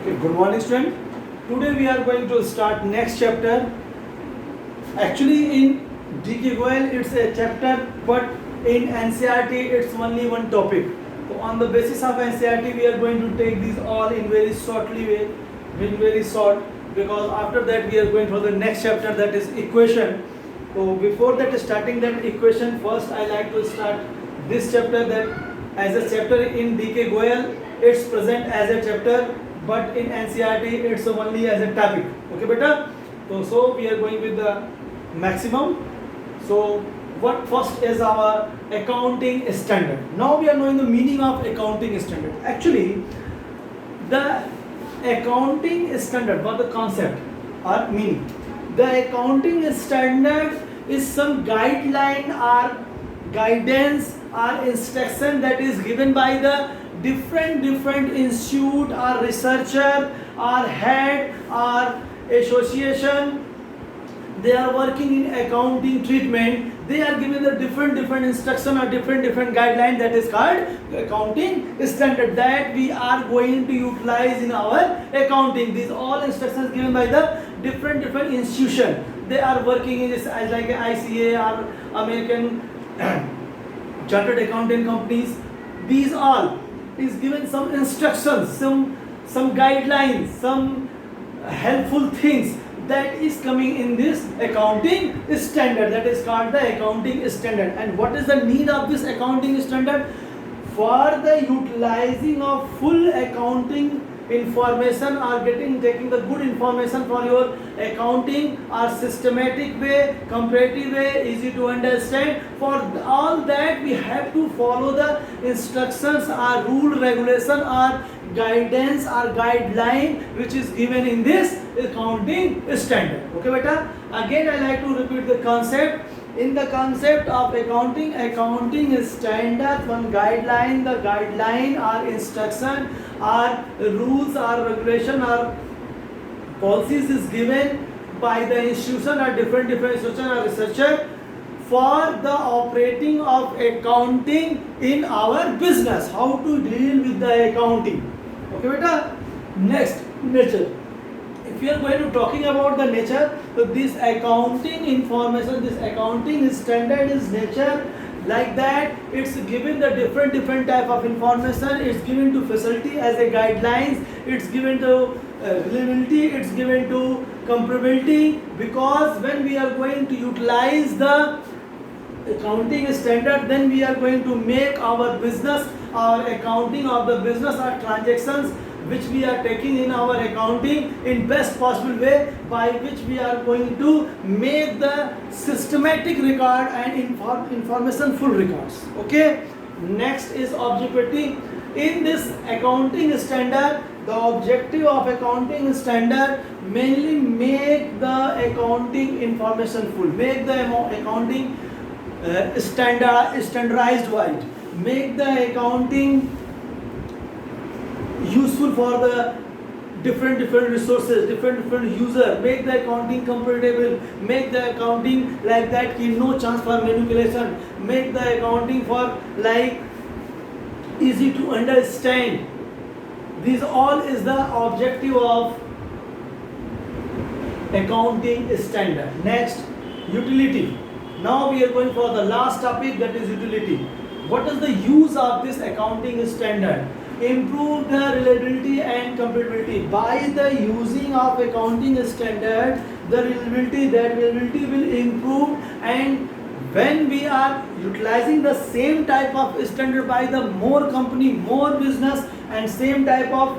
Okay, good morning student. Today we are going to start next chapter. Actually in DK Goel it's a chapter, but in NCERT it's only one topic. So on the basis of NCERT we are going to take these all in very very short, because after that we are going for the next chapter, that is equation. So before that starting that equation, first I like to start this chapter, that as a chapter in DK Goel it's present as a chapter, but in NCERT it's only as a topic. Okay beta, so we are going with the maximum. So what first is our accounting standard. Now we are knowing the meaning of accounting standard. Actually the accounting standard, what the concept or meaning, the accounting standard is some guideline or guidance or instruction that is given by the different institute or researcher or head or association. They are working in accounting treatment. They are given the different instruction or different guideline, that is called accounting standard, that we are going to utilize in our accounting. These all instructions given by the different institution. They are working in this as like ICA or American chartered accountant companies. These all is given some instructions, some guidelines, some helpful things that is coming in this accounting standard, that is called the accounting standard. And what is the need of this accounting standard? For the utilizing of full accounting information or taking the good information for your accounting or systematic way, comparative way, easy to understand. For all that we have to follow the instructions or rule, regulation or guidance or guideline which is given in this accounting standard. Okay beta, again I like to repeat the concept. In the concept of accounting standard, one guideline, the guideline or instruction or rules or regulation or policies is given by the institution or different institution or researcher for the operating of accounting in our business, how to deal with the accounting. Okay beta, next, nature. If we are going to talking about the nature, so this accounting information, this accounting standard is nature like that. It's given the different type of information. It's given to facility as a guidelines. It's given to reliability. It's given to comparability. Because when we are going to utilize the accounting standard, then we are going to make our business, our accounting of the business or transactions which we are taking in our accounting in best possible way, by which we are going to make the systematic record and information full records. Okay, next is objectivity. In this accounting standard, the objective of accounting standard mainly make the accounting information full, make the accounting standardized wide, make the accounting useful for the different resources, different user, make the accounting comparable, make the accounting like that ki no chance for manipulation, make the accounting for like easy to understand. This all is the objective of accounting standard. Next, utility. Now we are going for the last topic, that is utility. What is the use of this accounting standard? Improve the reliability and comparability. By the using of accounting standard, the reliability will improve, and when we are utilizing the same type of standard by the more company, more business, and same type of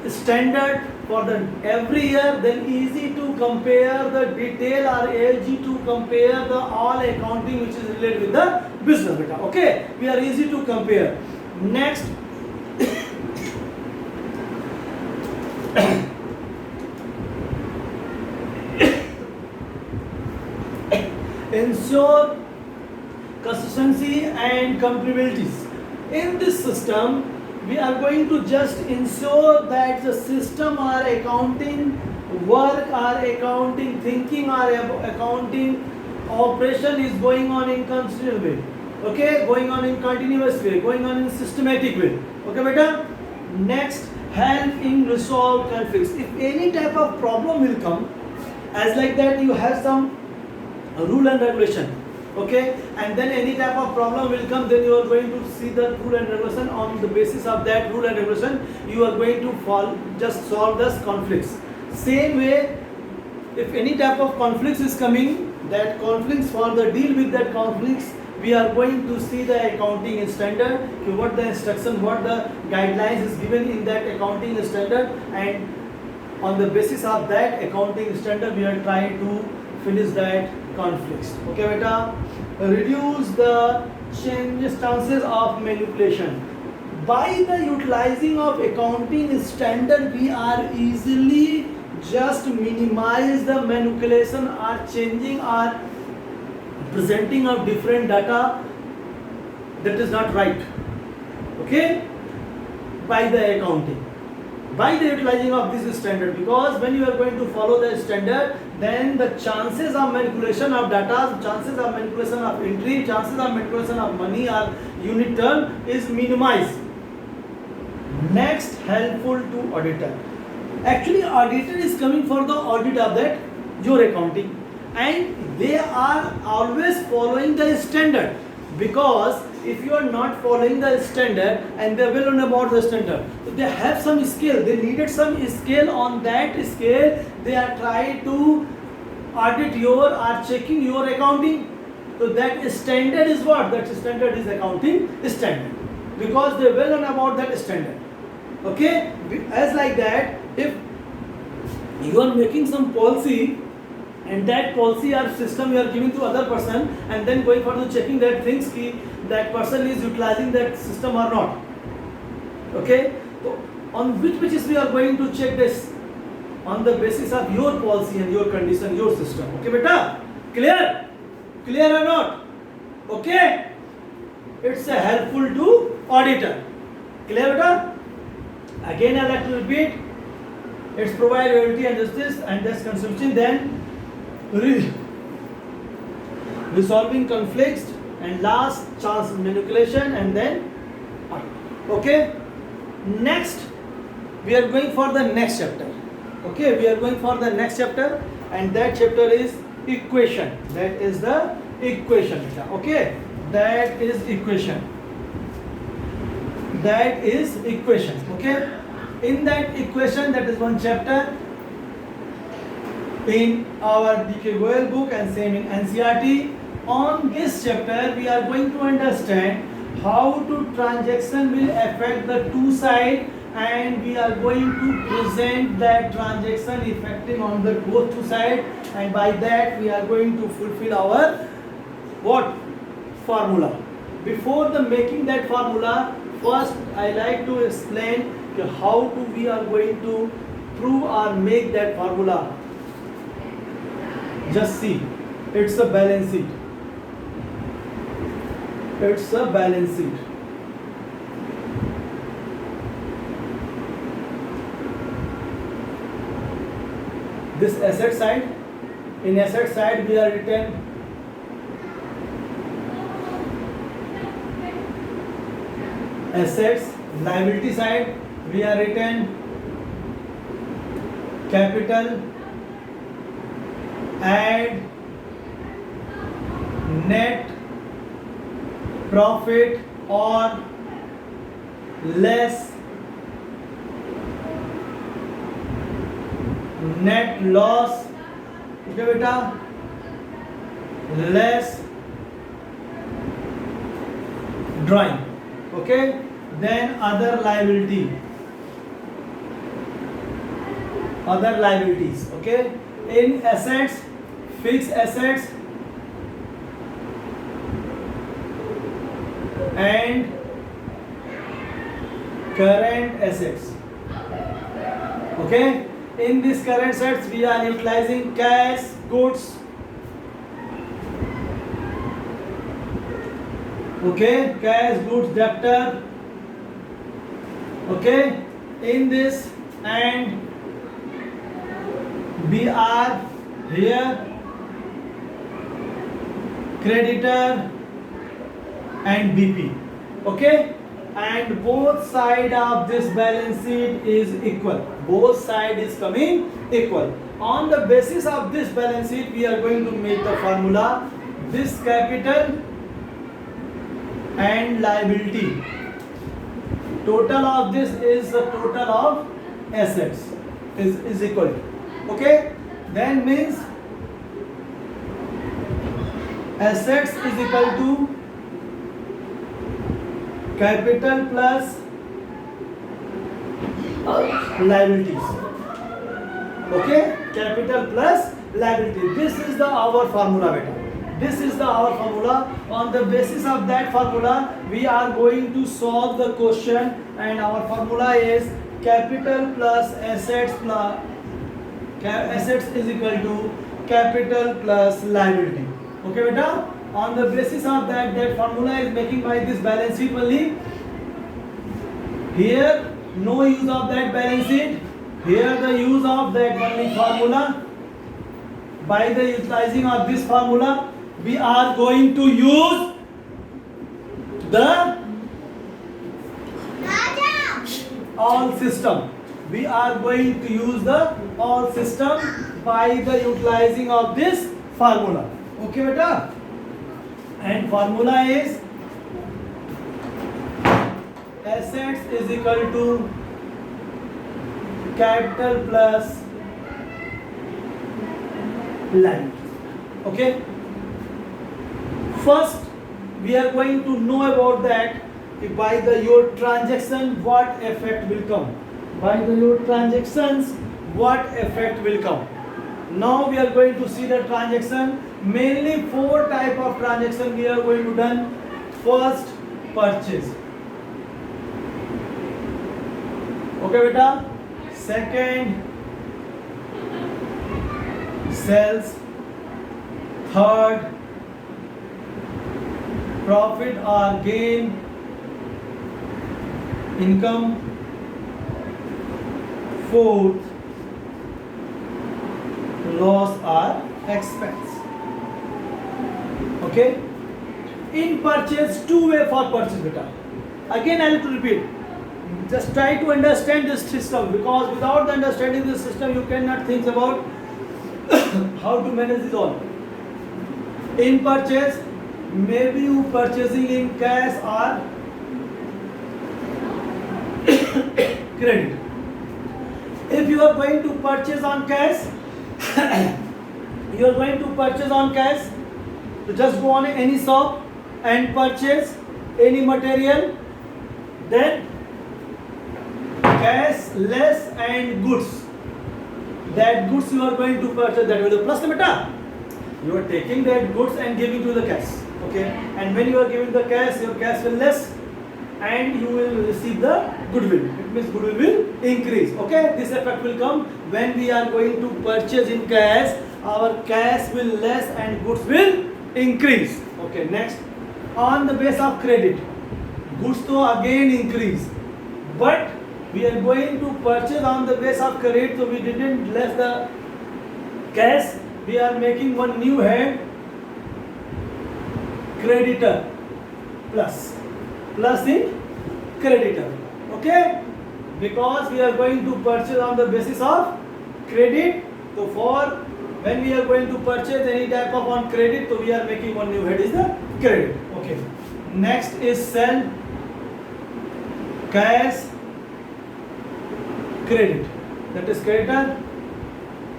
standard for the every year, then easy to compare the detail or easy to compare the all accounting which is related with the business data. Okay, we are easy to compare. Next, ensure consistency and comparabilities. In this system, we are going to just ensure that the system or accounting work or accounting thinking or accounting operation is going on in consistent way. Okay, going on in continuous way, going on in systematic way. Okay beta, Next, help in resolve conflicts. If any type of problem will come, as like that you have some rule and regulation, okay, and then any type of problem will come, then you are going to see the rule and regulation. On the basis of that rule and regulation, you are going to just solve those conflicts. Same way, if any type of conflicts is coming, that conflicts, for the deal with that conflicts, we are going to see the accounting standard, what the instruction, what the guidelines is given in that accounting standard, and on the basis of that accounting standard we are trying to finish that conflicts. Okay beta, reduce the chances of manipulation. By the utilizing of accounting standard, we are easily just minimize the manipulation or changing or presenting of different data that is not right, okay, by the accounting, by the utilizing of this standard. Because when you are going to follow the standard, then the chances of manipulation of data, chances of manipulation of entry, chances of manipulation of money or unit term is minimized. Next, helpful to auditor. Actually, auditor is coming for the audit of that your accounting, and they are always following the standard. Because if you are not following the standard and they will know about the standard, so they have some scale, they needed some scale. On that scale they are trying to audit your or checking your accounting. So that standard is what? That standard is accounting standard, because they will know about that standard. Okay, as like that, if you are making some policy and that policy or system you are giving to other person, and then going for the checking that things ki that person is utilizing that system or not. Okay, so on which basis we are going to check this? On the basis of your policy and your condition, your system. Okay beta, clear? Clear or not? Okay, it's a helpful to auditor. Clear beta? Again I like to repeat, it's provide loyalty and justice and just consumption, then resolving conflicts, and last chance manipulation, and then okay. Next we are going for the next chapter. Okay, we are going for the next chapter, and that chapter is equation. That is the equation. Okay, that is equation. That is equation. Okay, in that equation, that is one chapter in our D.K. Goyal book and same in NCERT. On this chapter we are going to understand how to transaction will affect the two side, and we are going to present that transaction effecting on the both two side, and by that we are going to fulfill our what? Formula. Before the making that formula, first I like to explain how we are going to prove or make that formula. Just see, it's a balance sheet. It's a balance sheet. This asset side, in asset side we are written assets. Liability side we are written capital and net profit or less net loss. Okay beta, less drawing. Okay, then other liability, other liabilities. Okay, in assets, fixed assets and current assets. Okay, in these current assets we are utilizing cash, goods. Okay, cash, goods, debtor. Okay, in this, and we are here creditor and BP. Okay, and both side of this balance sheet is equal. Both side is coming equal. On the basis of this balance sheet, we are going to make the formula. This capital and liability. Total of this is the total of assets is equal to. Okay, then means assets is equal to capital plus liabilities. Okay, capital plus liability. This is the our formula, beta. This is the our formula. On the basis of that formula, we are going to solve the question, and our formula is capital plus assets is equal to capital plus liability. Okay, beta. On the basis of that formula is making by this balance sheet only. Here no use of that balance sheet. Here the use of that only formula. By the utilizing of this formula, we are going to use the all system. We are going to use the all system by the utilizing of this formula. Okay, beta. And formula is assets is equal to capital plus liability. Okay. First, we are going to know about that by the your transaction what effect will come. By the your transactions what effect will come. Now we are going to see the transaction. Mainly 4 type of transaction we are going to done. First, purchase. Okay, beta. Second, sales. Third, profit or gain, income. Fourth, loss or expense. Okay. In purchase, 2 way for purchase, beta. Again, I have to repeat. Just try to understand this system, because without understanding this system, you cannot think about how to manage this all. In purchase, maybe you purchasing in cash or credit. If you are going to purchase on cash, you are going to purchase on cash. So just go on any shop and purchase any material, then cash less and goods. That goods you are going to purchase, that will be the plus, beta. You are taking that goods and giving to the cash. Okay, and when you are giving the cash, your cash will less and you will receive the goodwill. It means goodwill will increase. Okay, this effect will come when we are going to purchase in cash. Our cash will less and goods will increase. Okay, next, on the base of credit, goods to again increase, but we are going to purchase on the base of credit, so we didn't less the cash. We are making one new head, creditor plus in creditor. Okay, because we are going to purchase on the basis of credit. So for when we are going to purchase any type of on credit, so we are making one new head is the credit. Okay, next is sell, cash, credit, that is creditor.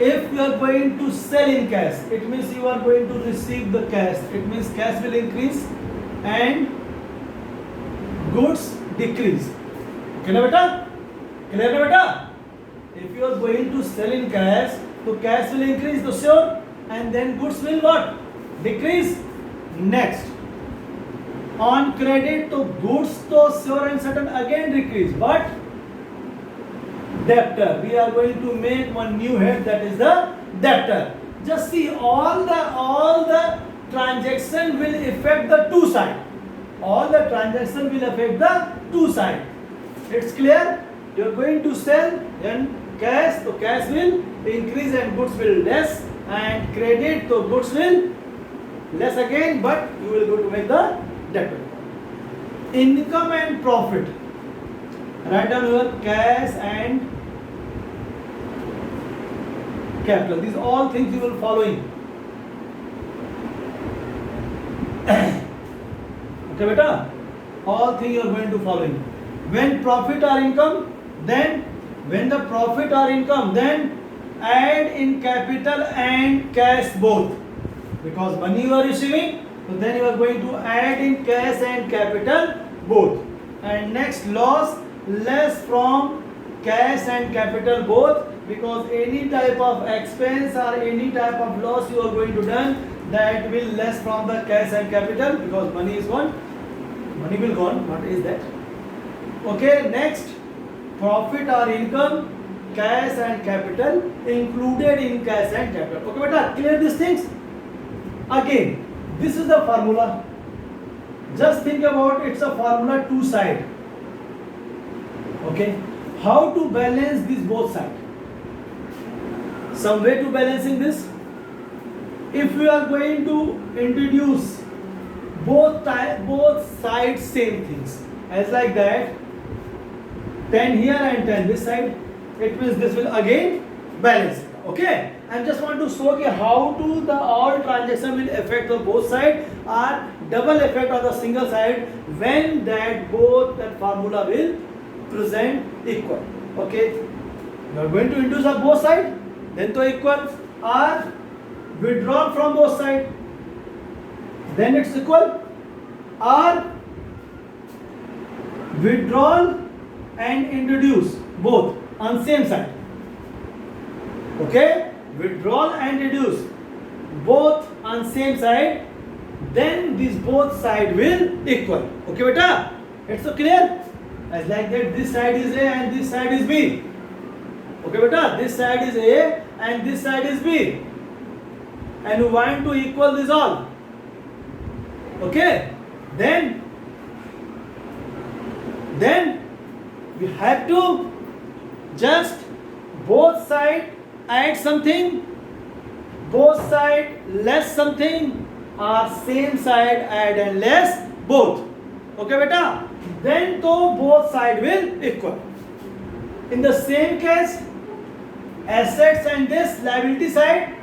If you are going to sell in cash, it means you are going to receive the cash. It means cash will increase and goods decrease. Okay, na beta? Clear na beta? If you are going to sell in cash, so cash will increase, so sure, and then goods will what? Decrease. Next, on credit, so goods to sure and certain again decrease, but debtor, we are going to make one new head, that is the debtor. Just see, all the transaction will affect the two side. All the transaction will affect the two side. It's clear? You are going to sell and cash, so cash will increase and goods will less, and credit, so goods will less again, but you will go to make the debtor. income and profit. Write down your cash and capital. These all things you will following. Okay, beta. All things you are going to following. When profit or income, then when the profit or income, then add in capital and cash both. Because money you are receiving, so then you are going to add in cash and capital both. And next, loss less from cash and capital both, because any type of expense or any type of loss you are going to done, that will less from the cash and capital, because money is gone. Money will gone. What is that? Okay, next, profit or income, cash and capital included in cash and capital. Okay, beta, clear these things? Again, this is the formula. Just think about it's a formula two side. Okay, how to balance these both sides? Some way to balancing this. If we are going to introduce both sides same things, as like that, 10 here and 10 this side, it means this will again balance. Okay, I just want to show you how to the all transaction will affect the both side or double effect on the single side when that both that formula will present equal. Okay, you are going to introduce of both side, then to equal, or withdraw from both side, then it's equal, or withdrawal and introduce both on same side. Okay, withdrawal and reduce both on same side, then these both side will equal. Okay, beta, it's so clear? As like that, this side is A and this side is B. Okay, beta, this side is A and this side is B, and we want to equal this all. Okay, then we have to just both side add something, both side less something, or same side add and less both. Okay, beta, then to both side will equal. In the same case, assets and this liability side,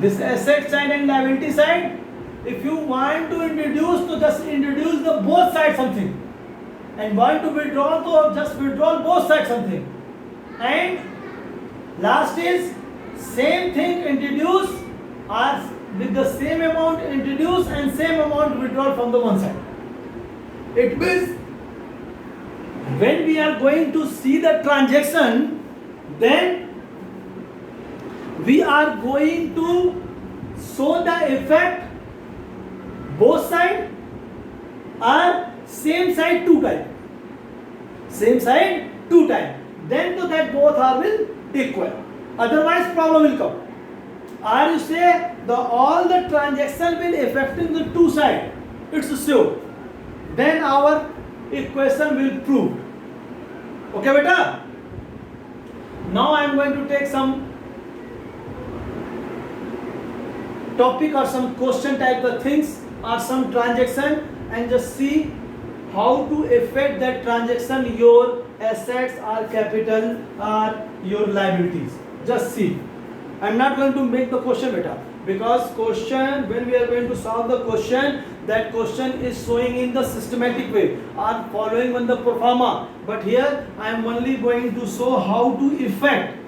this asset side and liability side, if you want to introduce, to just introduce the both sides something, and want to withdraw, to just withdraw both sides something, and last is same thing introduce, or with the same amount introduce and same amount withdraw from the one side. It means when we are going to see the transaction, then we are going to show the effect both side or same side two times. Same side two times. Then to that both are will equal. Otherwise problem will come. Or you say the all the transaction will affecting the two side. It's sure. Then our equation will prove. Okay, beta? Now I am going to take some topic or some question type of things or some transaction and just see how to affect that transaction your assets or capital or your liabilities. Just see. I am not going to make the question beta, because question, when we are going to solve the question, that question is showing in the systematic way or following on the pro forma. But here I am only going to show how to effect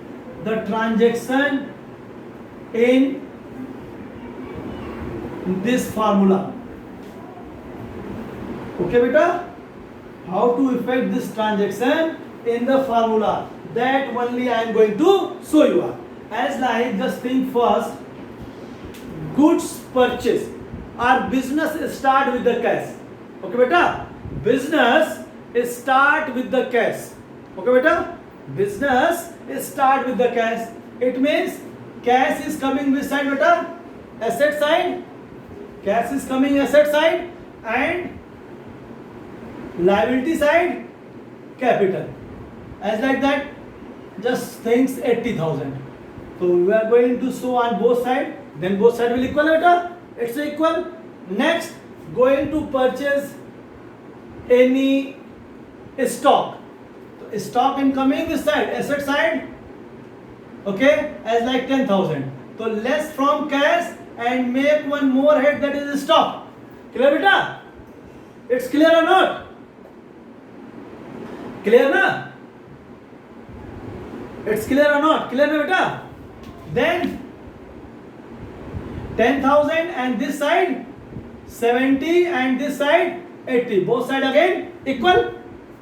the transaction in this formula. Okay, beta? How to effect this transaction in the formula. That only I am going to show you. As like, just think first, goods purchase. Our business start with the cash. Okay, beta? Business start with the cash. Okay, beta? Business start with the cash. It means cash is coming which side, beta? Asset side. Cash is coming asset side, and liability side capital. As like that, just thinks 80,000. So we are going to show on both sides. Then both sides will equal, beta? It's equal. Next, going to purchase any stock. So stock incoming this side, asset side, okay, as like 10,000. So less from cash and make one more head, that is stock. Clear beta? It's clear or not? Clear na? It's clear or not? Clear na beta? Then 10,000 and this side 70 and this side 80. Both side again equal.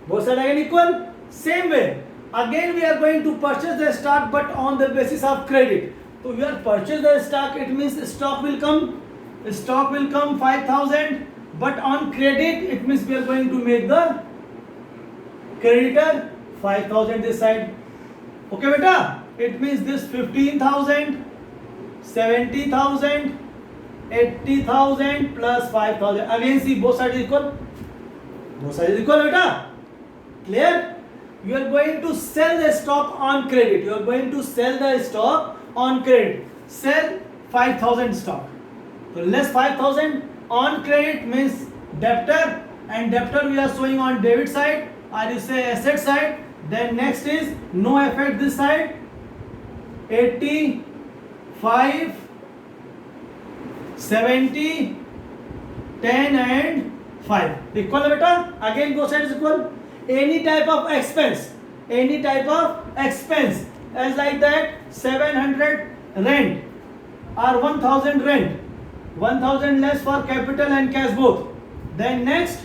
Both side again equal. Same way. Again we are going to purchase the stock, but on the basis of credit. So we are purchase the stock. It means stock will come. Stock will come 5,000. But on credit, it means we are going to make the creditor 5,000 this side. Okay, beta? It means this 15,000, 70,000, 80,000 plus 5,000. Again, see both sides equal. Both sides equal, beta? Clear? You are going to sell the stock on credit. You are going to sell the stock on credit. Sell 5,000 stock. So less 5,000 on credit means debtor, and debtor we are showing on debit side, or you say asset side. Then next is no effect this side, 85, 70, 10 and 5. Equal beta? Again both sides equal. Any type of expense, as like that 700 rent or 1,000 rent. 1,000 less for capital and cash both. Then next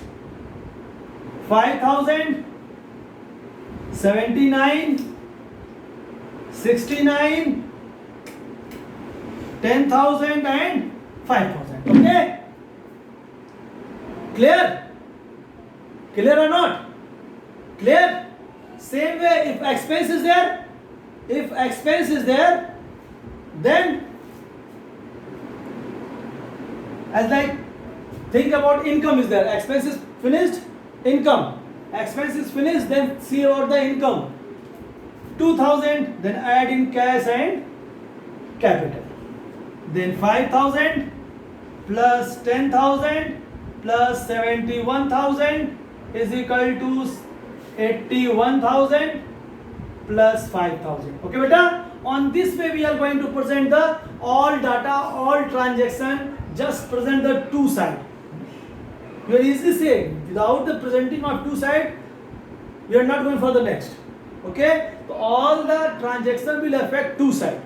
5,000, 79, 69, 10,000 and 5,000. Okay? Clear? Clear or not? Clear? Same way, if expense is there, then as like think about income is there, expense is finished, income, expense is finished, then see about the income 2,000, then add in cash and capital, then 5,000 plus 10,000 plus 71,000 is equal to 81,000 plus 5,000. Okay beta? On this way we are going to present the all data, all transaction. Just present the two side. You are easily saying without the presenting of two side, we are not going for the next. Okay? So all the transaction will affect two side.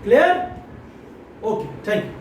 Clear? Okay. Thank you.